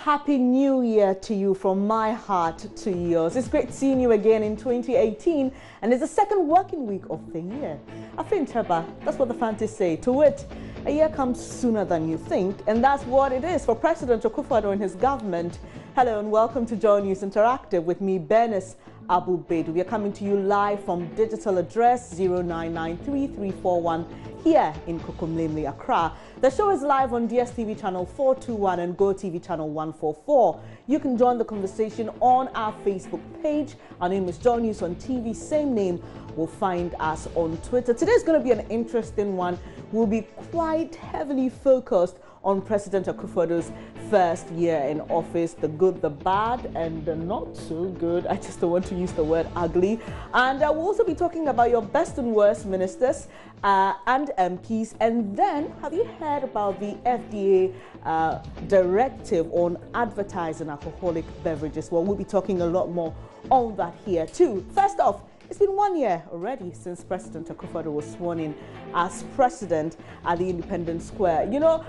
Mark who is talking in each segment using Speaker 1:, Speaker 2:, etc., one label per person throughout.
Speaker 1: Happy New Year to you from my heart to yours. It's great seeing you again in 2018, and it's the second working week of the year. I think, that's what the fantasy say. To wit, a year comes sooner than you think, and that's what it is for President Akufo-Addo and his government. Hello and welcome to Joy News Interactive with me, Bernice Abu-Bedu. We are coming to you live from digital address 0993-341 here in Kokomlemle, Accra. The show is live on DSTV channel 421 and GoTV channel 144. You can join the conversation on our Facebook page. Our name is Joy News on TV, same name. Will find us on Twitter. Today's going to be an interesting one. We'll be quite heavily focused on President Akufo-Addo's first year in office, the good, the bad, and the not so good. I just don't want to use the word ugly. And we'll also be talking about your best and worst ministers and MPs. And then, have you heard about the FDA directive on advertising alcoholic beverages? Well, we'll be talking a lot more on that here too. First off, it's been 1 year already since President Akufo-Addo was sworn in as president at the Independence Square. You know,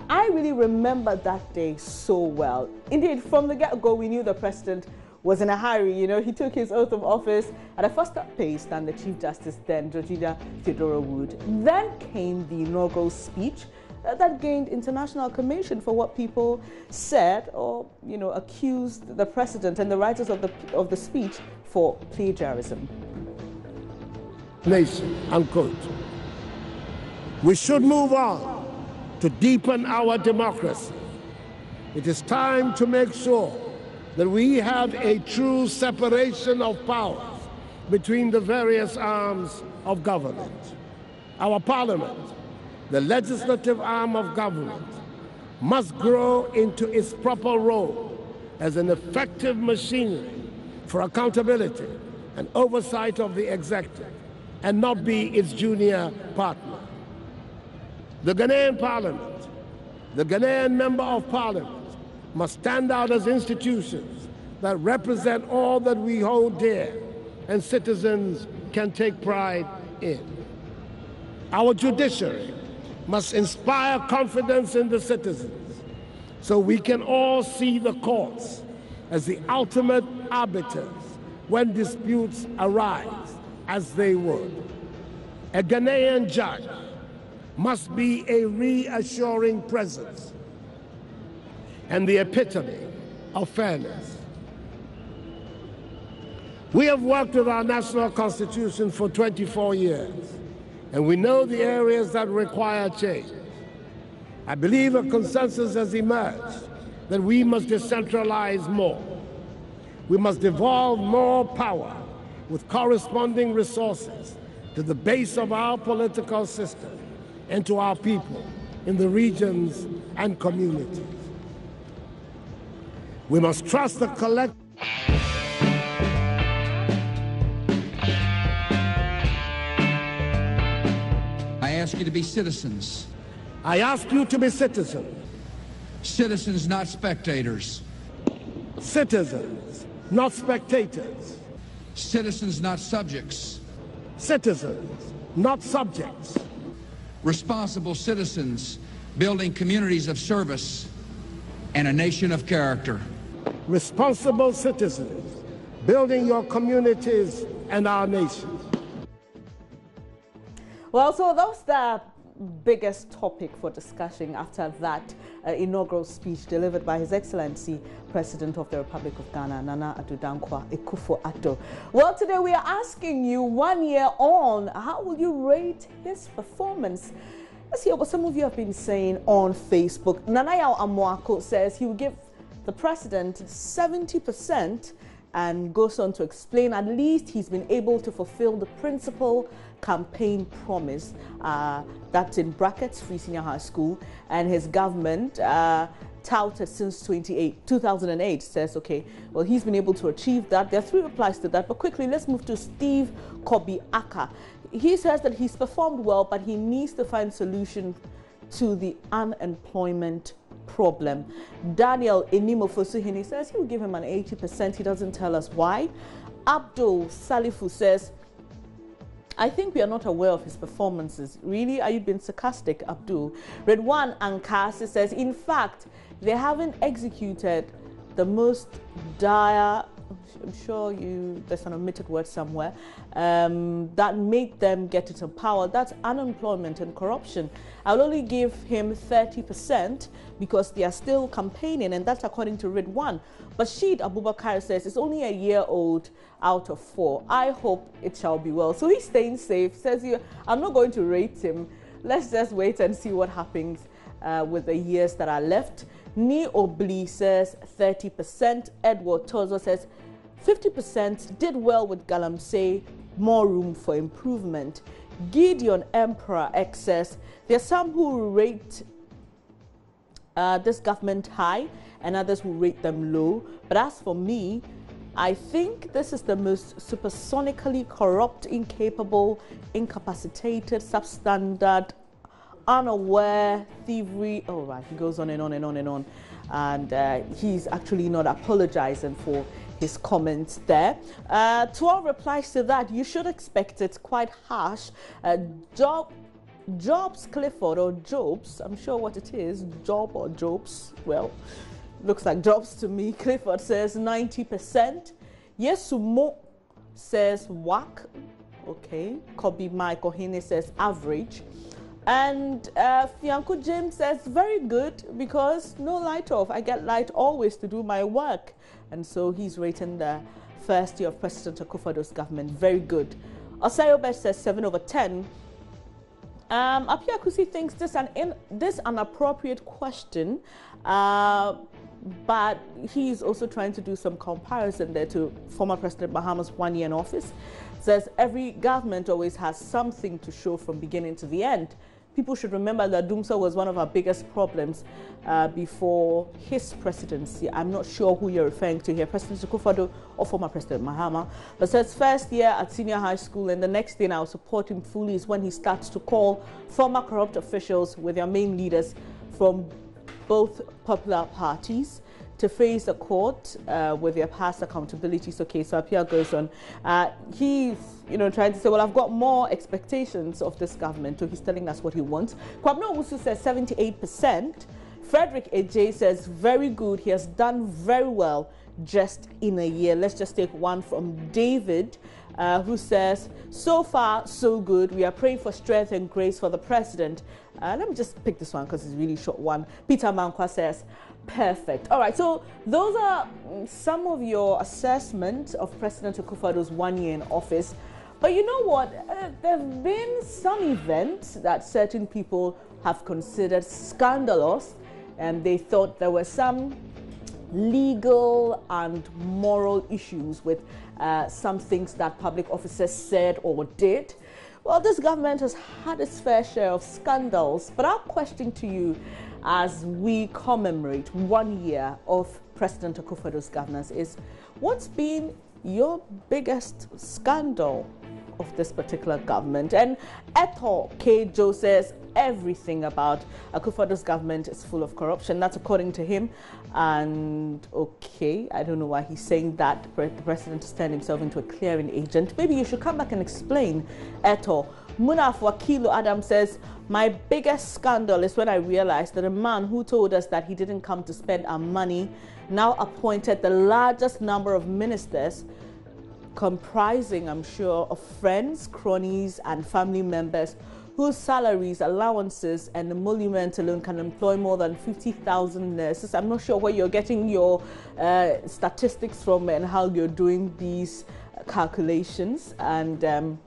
Speaker 1: I really remember that day so well. Indeed, from the get-go, we knew the president was in a hurry. You know, he took his oath of office at a faster pace than the Chief Justice then, Georgina Theodora would. Then came the inaugural speech that gained international acclamation for what people said or, you know, accused the president and the writers of the speech for plagiarism.
Speaker 2: Nation, unquote. We should move on to deepen our democracy. It is time to make sure that we have a true separation of powers between the various arms of government. Our parliament, the legislative arm of government, must grow into its proper role as an effective machinery for accountability and oversight of the executive, and not be its junior partner. The Ghanaian Parliament, the Ghanaian Member of Parliament, must stand out as institutions that represent all that we hold dear and citizens can take pride in. Our judiciary must inspire confidence in the citizens so we can all see the courts as the ultimate arbiters when disputes arise, as they would. A Ghanaian judge must be a reassuring presence and the epitome of fairness. We have worked with our national constitution for 24 years, and we know the areas that require change. I believe a consensus has emerged that we must decentralize more. We must devolve more power with corresponding resources to the base of our political system and to our people in the regions and communities. We must trust the collective.
Speaker 3: I ask you to be citizens.
Speaker 2: I ask you to be citizens.
Speaker 3: Citizens, not spectators.
Speaker 2: Citizens, not spectators.
Speaker 3: Citizens, not subjects.
Speaker 2: Citizens, not subjects.
Speaker 3: Responsible citizens, building communities of service and a nation of character.
Speaker 2: Responsible citizens, building your communities and our nation.
Speaker 1: Well, so that was the biggest topic for discussion after that inaugural speech delivered by His Excellency President of the Republic of Ghana, Nana Addo Dankwa Akufo-Addo. Well, today we are asking you, 1 year on, how will you rate his performance? Let's hear what some of you have been saying on Facebook. Nanayao Amwako says he will give the president 70% and goes on to explain at least he's been able to fulfill the principal campaign promise, that's in brackets, free senior high school, and his government touted since 2008 says, okay, well, he's been able to achieve that. There are 3 replies to that, but quickly, let's move to Steve Kobi Aka. He says that he's performed well, but he needs to find solution to the unemployment problem. Daniel Enimofosuhini says he will give him an 80%. He doesn't tell us why. Abdul Salifu says I think we are not aware of his performances. Really? Are you being sarcastic, Abdul? Redwan Ankasi says, in fact, they haven't executed the most dire, I'm sure there's an omitted word somewhere, that made them get into power. That's unemployment and corruption. I'll only give him 30% because they are still campaigning, and that's according to Redwan. Bashid Abubakar says it's only a year old out of 4. I hope it shall be well. So he's staying safe. Says I'm not going to rate him. Let's just wait and see what happens with the years that are left. Ni Obli says 30%. Edward Tozo says 50%. Did well with Galamsey. More room for improvement. Gideon Emperor X says there are some who rate this government high and others who rate them low. But as for me, I think this is the most supersonically corrupt, incapable, incapacitated, substandard, unaware, thievery. Oh, right, he goes on and on and on and on. And he's actually not apologizing for his comments there. 12 replies to that. You should expect it quite harsh. Jobs Clifford or Jobs, I'm sure what it is, Job or Jobs, well, looks like Jobs to me. Clifford says 90%. Yesumo says whack. Okay. Kobe Mike Ohene says average. And Fianco James says very good because no light off. I get light always to do my work. And so he's rating the first year of President Akufo-Addo's government very good. Osayobe says 7 over 10. Apia Kusi thinks this an appropriate question, but he's also trying to do some comparison there to former President Mahama's 1 year in office. Says every government always has something to show from beginning to the end. People should remember that Dumsa was one of our biggest problems before his presidency. I'm not sure who you're referring to here, President Akufo-Addo or former President Mahama. But says first year at senior high school, and the next thing I'll support him fully is when he starts to call former corrupt officials with their main leaders from both popular parties to face the court with their past accountabilities. Okay, so Apia goes on. He's, trying to say, well, I've got more expectations of this government. So he's telling us what he wants. Kwabno Owusu says 78%. Frederick AJ says very good. He has done very well just in a year. Let's just take one from David, who says, so far, so good. We are praying for strength and grace for the president. Let me just pick this one because it's a really short one. Peter Mankwa says, perfect. All right, so those are some of your assessments of President Akufo-Addo's 1 year in office. But you know what? There have been some events that certain people have considered scandalous, and they thought there were some legal and moral issues with some things that public officers said or did. Well, this government has had its fair share of scandals, but our question to you as we commemorate 1 year of President Akufo-Addo's governance is, what's been your biggest scandal of this particular government? And Eto K. Joe says everything about Akufo-Addo's government is full of corruption. That's according to him. And okay, I don't know why he's saying that. The president has turned himself into a clearing agent. Maybe you should come back and explain, Eto. Munaf Wakilu Adam says, my biggest scandal is when I realized that a man who told us that he didn't come to spend our money now appointed the largest number of ministers, comprising, I'm sure, of friends, cronies, and family members whose salaries, allowances, and emolument alone can employ more than 50,000 nurses. I'm not sure where you're getting your statistics from and how you're doing these calculations. And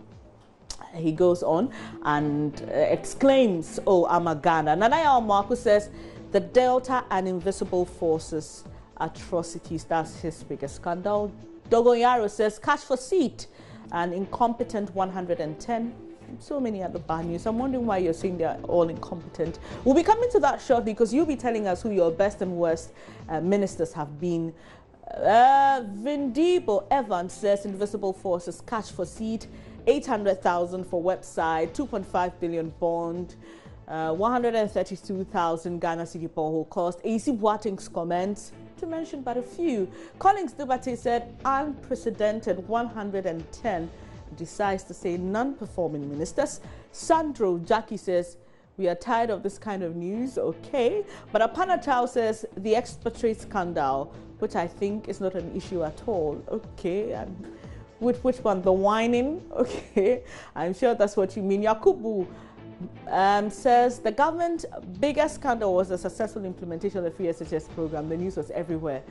Speaker 1: he goes on and exclaims, oh, I'm a Ghana. Nanaya Marco says, the Delta and Invisible Forces atrocities, that's his biggest scandal. Dogoyaro says, cash for seat and incompetent 110. So many other bad news. I'm wondering why you're saying they're all incompetent. We'll be coming to that shortly because you'll be telling us who your best and worst ministers have been. Vindibo Evans says, Invisible Forces, cash for seat, 800,000 for website, 2.5 billion bond, 132,000 Ghana City borehole cost. AC Boateng's comments, to mention but a few. Collins Dubate said, unprecedented 110 decides to say non-performing ministers. Sandro Jackie says, we are tired of this kind of news, okay. But Apana Chow says, the expatriate scandal, which I think is not an issue at all, okay. And with which one? The whining, okay. I'm sure that's what you mean. Yakubu says, the government's biggest scandal was the successful implementation of the free SHS program. The news was everywhere.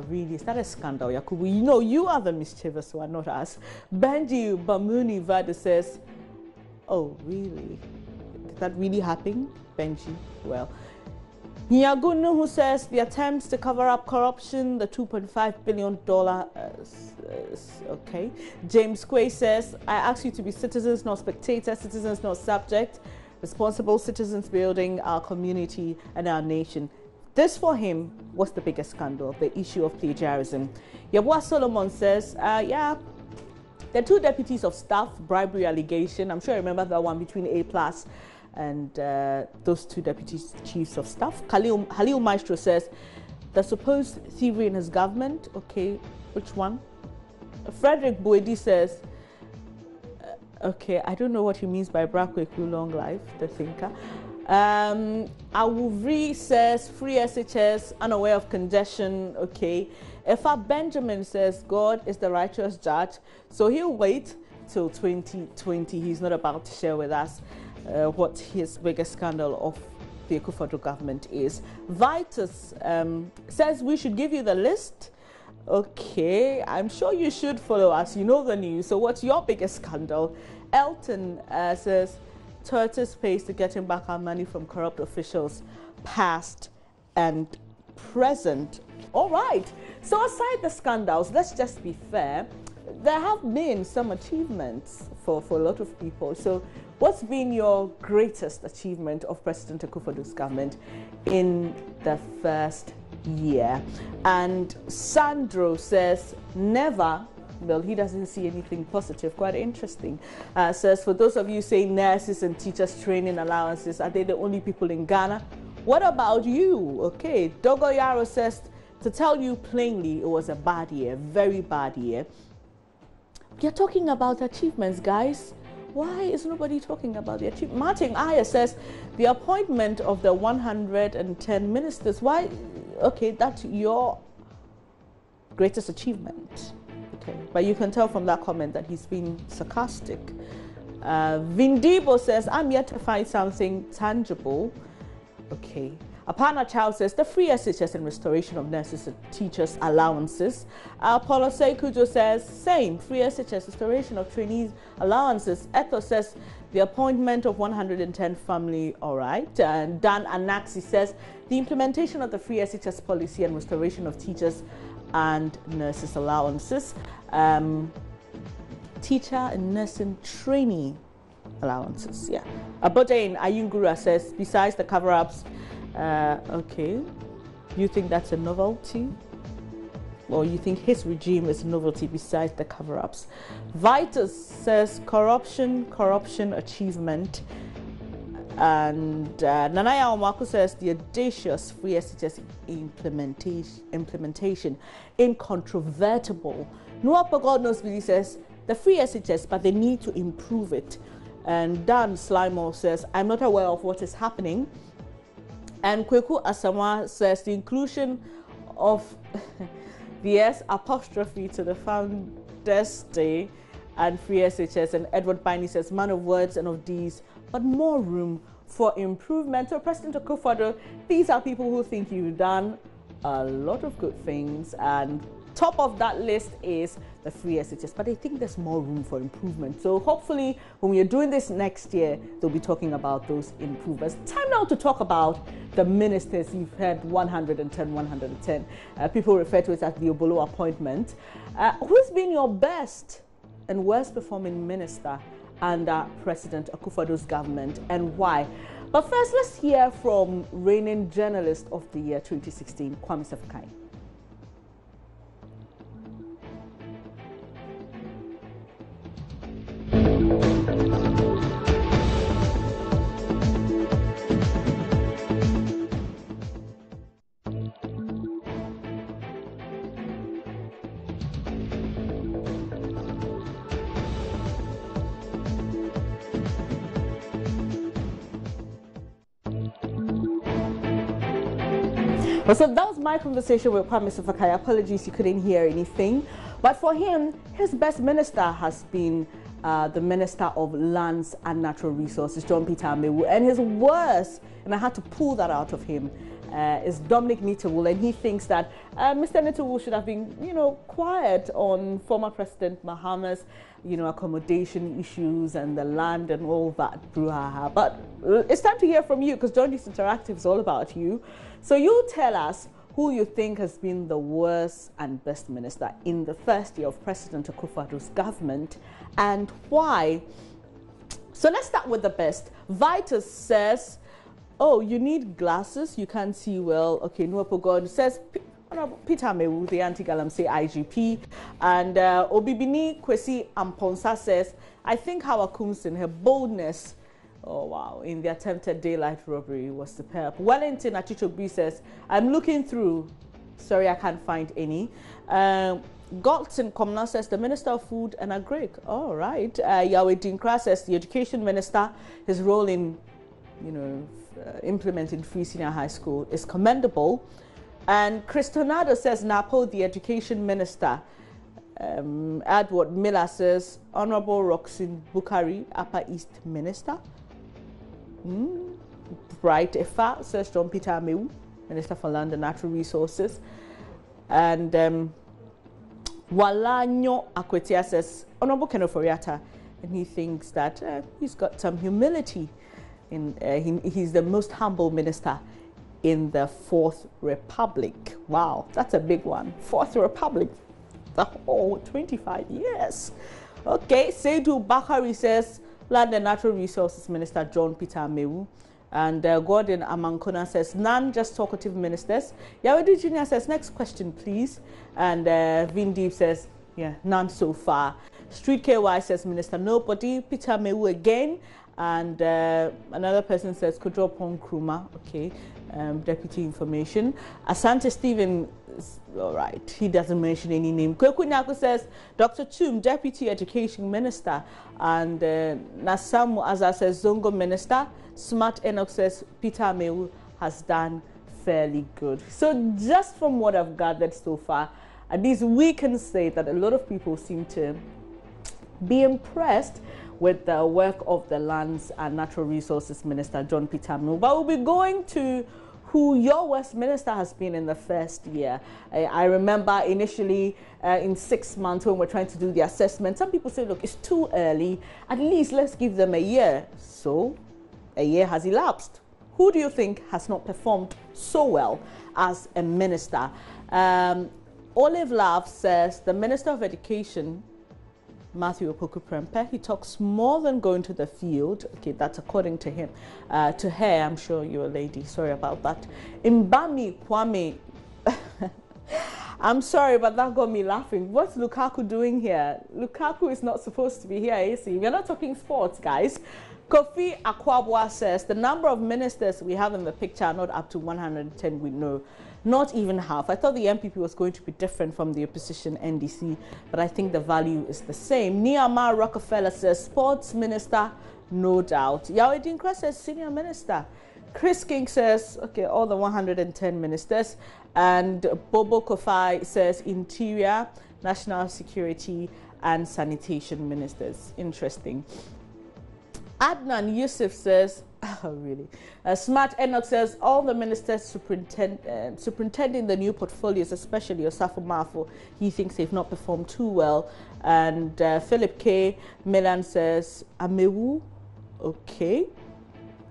Speaker 1: Really, is that a scandal, Yakubu? You know, you are the mischievous one, not us. Benji Bamuni Vada says, oh, really? Did that really happen, Benji? Well, Nyagunu, who says the attempts to cover up corruption, the $2.5 billion, okay. James Quay says, I ask you to be citizens, not spectators, citizens, not subject, responsible citizens building our community and our nation. This for him was the biggest scandal, the issue of plagiarism. Yabwa Solomon says, yeah, there are two deputies of staff, bribery allegation. I'm sure I remember that one between A+ and those two deputy chiefs of staff. Halil Maestro says, the supposed thievery in his government. Okay, which one? Frederick Boedi says, okay, I don't know what he means by Brakweku long life, the thinker. Awuvri says, free SHS, unaware of congestion, okay. Efa Benjamin says, God is the righteous judge, so he'll wait till 2020. He's not about to share with us what his biggest scandal of the Akufo-Addo government is. Vitus says we should give you the list. Okay, I'm sure you should follow us. You know the news. So what's your biggest scandal? Elton says tortoise pays to getting back our money from corrupt officials, past and present. All right. So aside the scandals, let's just be fair. There have been some achievements for a lot of people. So what's been your greatest achievement of President Akufo-Addo's government in the first year? And Sandro says, never. Well, he doesn't see anything positive. Quite interesting. Says, for those of you saying nurses and teachers training allowances, are they the only people in Ghana? What about you? Okay, Dogo Yaro says, to tell you plainly, it was a bad year, very bad year. We are talking about achievements, guys. Why is nobody talking about the achievement? Martin Aya says, the appointment of the 110 ministers. Why? Okay, that's your greatest achievement. Okay, but you can tell from that comment that he's been sarcastic. Vindibo says, I'm yet to find something tangible. Okay. Apana Child says, the free SHS and restoration of nurses and teachers allowances. Apollo Sekujo says, same, free SHS, restoration of trainees allowances. Etho says, the appointment of 110 family, all right. And Dan Anaxi says, the implementation of the free SHS policy and restoration of teachers and nurses allowances. Teacher and nursing trainee allowances, yeah. Abodain Ayungura says, besides the cover-ups, okay, you think that's a novelty? Or you think his regime is a novelty besides the cover-ups? Vitus says, corruption, achievement. And Nanaya Omako says, the audacious free SHS implementation, incontrovertible. Noah God knows Billy says, the free SHS, but they need to improve it. And Dan Slimer says, I'm not aware of what is happening. And Kweku Asamoah says, the inclusion of the S apostrophe to the Founders Day and free SHS. And Edward Biney says, man of words and of deeds, but more room for improvement. So President Akufo-Addo, these are people who think you've done a lot of good things, and top of that list is the free SHS, but I think there's more room for improvement. So hopefully when we are doing this next year, they'll be talking about those improvements. Time now to talk about the ministers. You've heard 110. People refer to it as the Obolo appointment. Who's been your best and worst performing minister under President Akufo-Addo's government, and why? But first, let's hear from reigning journalist of the year 2016, Kwame Sefukai. Well, so that was my conversation with Kwame Sefakaya. Apologies you couldn't hear anything. But for him, his best minister has been the Minister of Lands and Natural Resources, John Peter Amewu. And his worst, and I had to pull that out of him, is Dominic Nitawul. And he thinks that Mr. Nitawul should have been, quiet on former President Mahama's, accommodation issues and the land and all that brouhaha. But it's time to hear from you, because John News Interactive is all about you. So you tell us who you think has been the worst and best minister in the first year of President Akufo-Addo's government, and why. So let's start with the best. Vitus says, oh, you need glasses, you can't see well. Okay, Nuopo God says, Peter Amewu, the anti-Galamsey IGP. And Obibini Kwesi Amponsa says, I think Hawa Kumsin, her boldness, oh wow, in the attempted daylight robbery was superb. Wellington Achichobi says, I'm looking through, sorry I can't find any. Galton Komna says, the Minister of Food and Agric. All right. Yahweh Dinkra says, the Education Minister, his role in, implementing free senior high school is commendable. And Christonado says, Napo, the Education Minister. Edward Miller says, Honorable Roxin Bukari, Upper East Minister. Bright Efa says, John Peter Amewu, Minister for Land and Natural Resources. And Walanyo Akwetia says, Honorable Kenoforiata, and he thinks that he's got some humility. He's the most humble minister in the Fourth Republic. Wow, that's a big one. Fourth Republic, the whole 25 years. Okay, Seydou Bakari says, Land and Natural Resources Minister John Peter Amewu. And Gordon Amankona says, none, just talkative ministers. Yawedu Jr. says, next question, please. And Vindeep says, yeah, none so far. Street KY says, Minister, nobody. Peter Amewu again. And another person says, Kodropon Kruma, okay, Deputy Information. Asante Stephen, all right, he doesn't mention any name. Kweku Nyako says, Dr. Chum, Deputy Education Minister. And Nasamu Azar says, Zongo Minister. Smart Enoch says, Peter Amewu has done fairly good. So just from what I've gathered so far, at least we can say that a lot of people seem to be impressed with the work of the Lands and Natural Resources Minister, John Peter Amewu. But we'll be going to who your West Minister has been in the first year. I remember initially in 6 months when we're trying to do the assessment, some people say, look, it's too early. At least let's give them a year. So a year has elapsed. Who do you think has not performed so well as a minister? Olive Love says, the Minister of Education, Matthew Opoku Prempe, he talks more than going to the field. Okay, that's according to him. To her, I'm sure you're a lady. Sorry about that. Mbami Kwame. I'm sorry, but that got me laughing. What's Lukaku doing here? Lukaku is not supposed to be here, is he? We're not talking sports, guys. Kofi Akwabwa says, the number of ministers we have in the picture are not up to 110, we know. Not even half. I thought the MPP was going to be different from the opposition NDC, but I think the value is the same. Niamar Rockefeller says, sports minister, no doubt. Yahweh Dinkra says, senior minister. Chris King says, okay, all the 110 ministers. And Bobo Kofai says, interior, national security, and sanitation ministers. Interesting. Adnan Yusuf says, oh, really? Smart Enoch says, all the ministers superintending the new portfolios, especially Osafo Mafo, he thinks they've not performed too well. And Philip K. Milan says, Amewu, okay.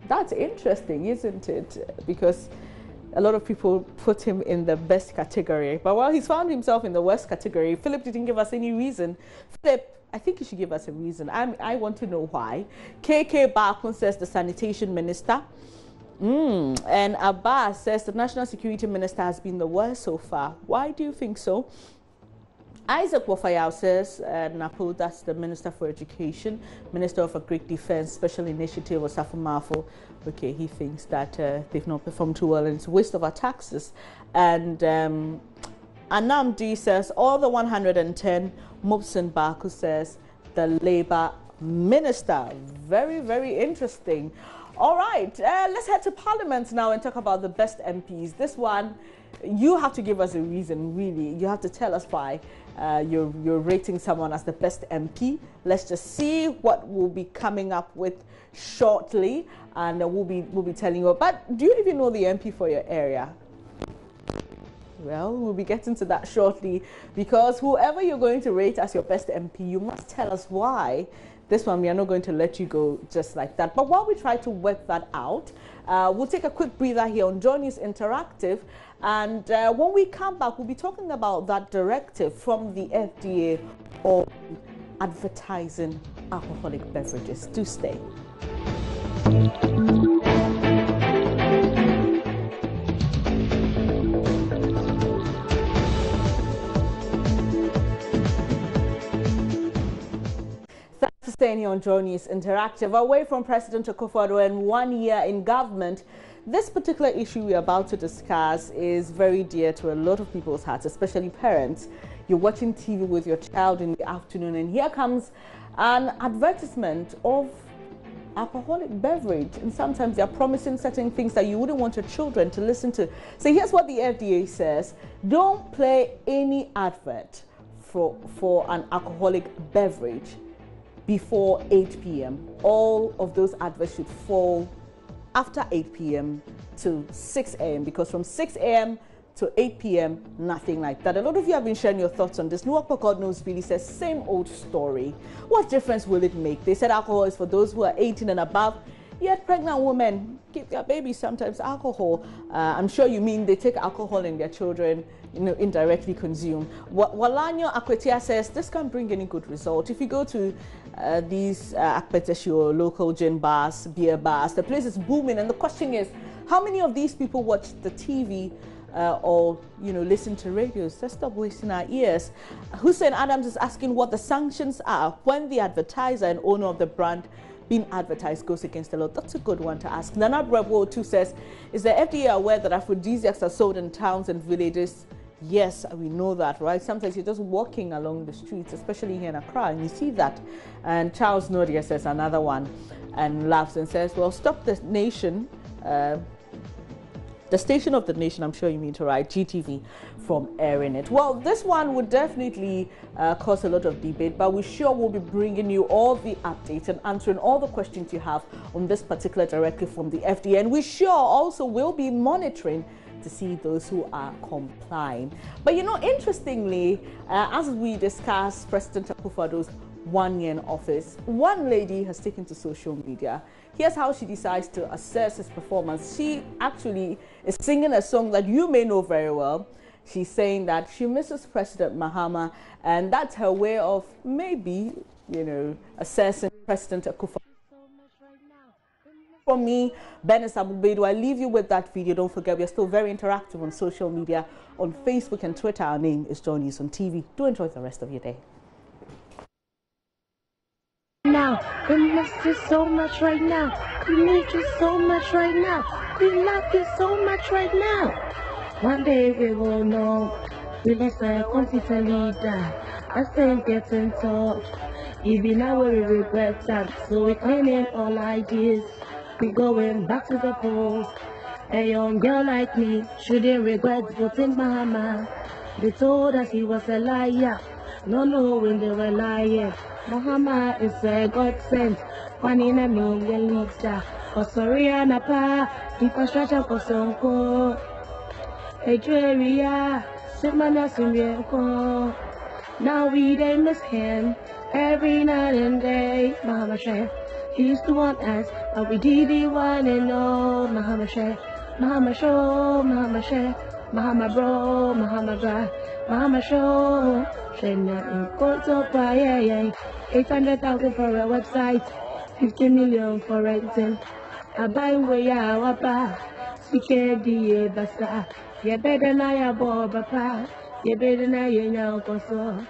Speaker 1: That's interesting, isn't it? Because a lot of people put him in the best category. But while he's found himself in the worst category, Philip didn't give us any reason. Philip, I think you should give us a reason. I want to know why. KK Bakun says the sanitation minister. And Abbas says the national security minister has been the worst so far. Why do you think so? Isaac Wafayao says, Napo, that's the Minister for Education, Minister of Agric Defense, Special Initiative, Osafo Mafo. Okay, he thinks that they've not performed too well and it's a waste of our taxes. And Anam D says, all the 110. Mobson Baku says, the Labour Minister. Very, very interesting. All right, let's head to Parliament now and talk about the best MPs. This one, you have to give us a reason, really. You have to tell us why you're rating someone as the best MP. Let's just see what we'll be coming up with shortly, and we'll be telling you. But do you even know the MP for your area? Well, we'll be getting to that shortly, because whoever you're going to rate as your best MP, you must tell us why. This one, we are not going to let you go just like that. But while we try to work that out, we'll take a quick breather here on Joy News Interactive. And when we come back, we'll be talking about that directive from the FDA on advertising alcoholic beverages. Do stay. Staying here on Joy News Interactive. Away from President Akufo-Addo and 1 year in government, this particular issue we're about to discuss is very dear to a lot of people's hearts, especially parents. You're watching TV with your child in the afternoon, and here comes an advertisement of alcoholic beverage, and sometimes they're promising certain things that you wouldn't want your children to listen to. So here's what the FDA says: don't play any advert for an alcoholic beverage before 8 p.m. All of those adverts should fall after 8 p.m. to 6 a.m. because from 6 a.m. to 8 p.m., nothing like that. A lot of you have been sharing your thoughts on this. Nwakpo God Knows Billy says, same old story. What difference will it make? They said alcohol is for those who are 18 and above, yet pregnant women give their babies sometimes alcohol. I'm sure you mean they take alcohol and their children, indirectly consume. Walanyo Akwetia says, this can't bring any good result. If you go to these Akpeteshio local gin bars, beer bars, the place is booming, and the question is, how many of these people watch the TV or listen to radios? Let's stop wasting our ears. Hussein Adams is asking what the sanctions are when the advertiser and owner of the brand being advertised goes against the law. That's a good one to ask. Nana Bravo too says, is the FDA aware that aphrodisiacs are sold in towns and villages? Yes, we know that, right? Sometimes you're just walking along the streets, especially here in Accra, and you see that. And Charles Nodia says another one and laughs and says, well, stop the nation, the station of the nation, I'm sure you mean to write, GTV, from airing it. Well, this one would definitely cause a lot of debate, but we sure will be bringing you all the updates and answering all the questions you have on this particular directive from the FDA. And we sure also will be monitoring to see those who are complying. But interestingly, as we discuss President Akufo-Addo's 1 year in office, one lady has taken to social media. Here's how she decides to assess his performance. She actually is singing a song that you may know very well. She's saying that she misses President Mahama, and that's her way of maybe, assessing President Akufo-Addo. From me, Benis Abubedu, I leave you with that video. Don't forget, we are still very interactive on social media. On Facebook and Twitter, our name is Joy News on TV. Do enjoy the rest of your day.
Speaker 4: Now, we miss you so much right now. We need you so much right now. We love you so much right now. One day we will know. We lost our quantity leader. I think getting touch. Even now we regret that. So we cleaning all ideas. We going back to the polls. A young girl like me shouldn't regret voting Mahama. They told us he was a liar, not knowing they were lying. Mahama is a God sent, 1 in a million leader. For Soriana Pa, infrastructure for Sonko. A Juria, Simana Simbianko. Now we they miss him every night and day. Mahama Sheh. He used to want us, but we didn't want to know. Mahama Sheh, Mahama Show, Mahama Sheh, Mahama Bro, Mahama Bra, Mahama Show. Shena in Koto Pa, 800,000 for a website, 50 million for renting. I buy way our pa, CKD Basa. You better not your boy, papa. You better not your young person.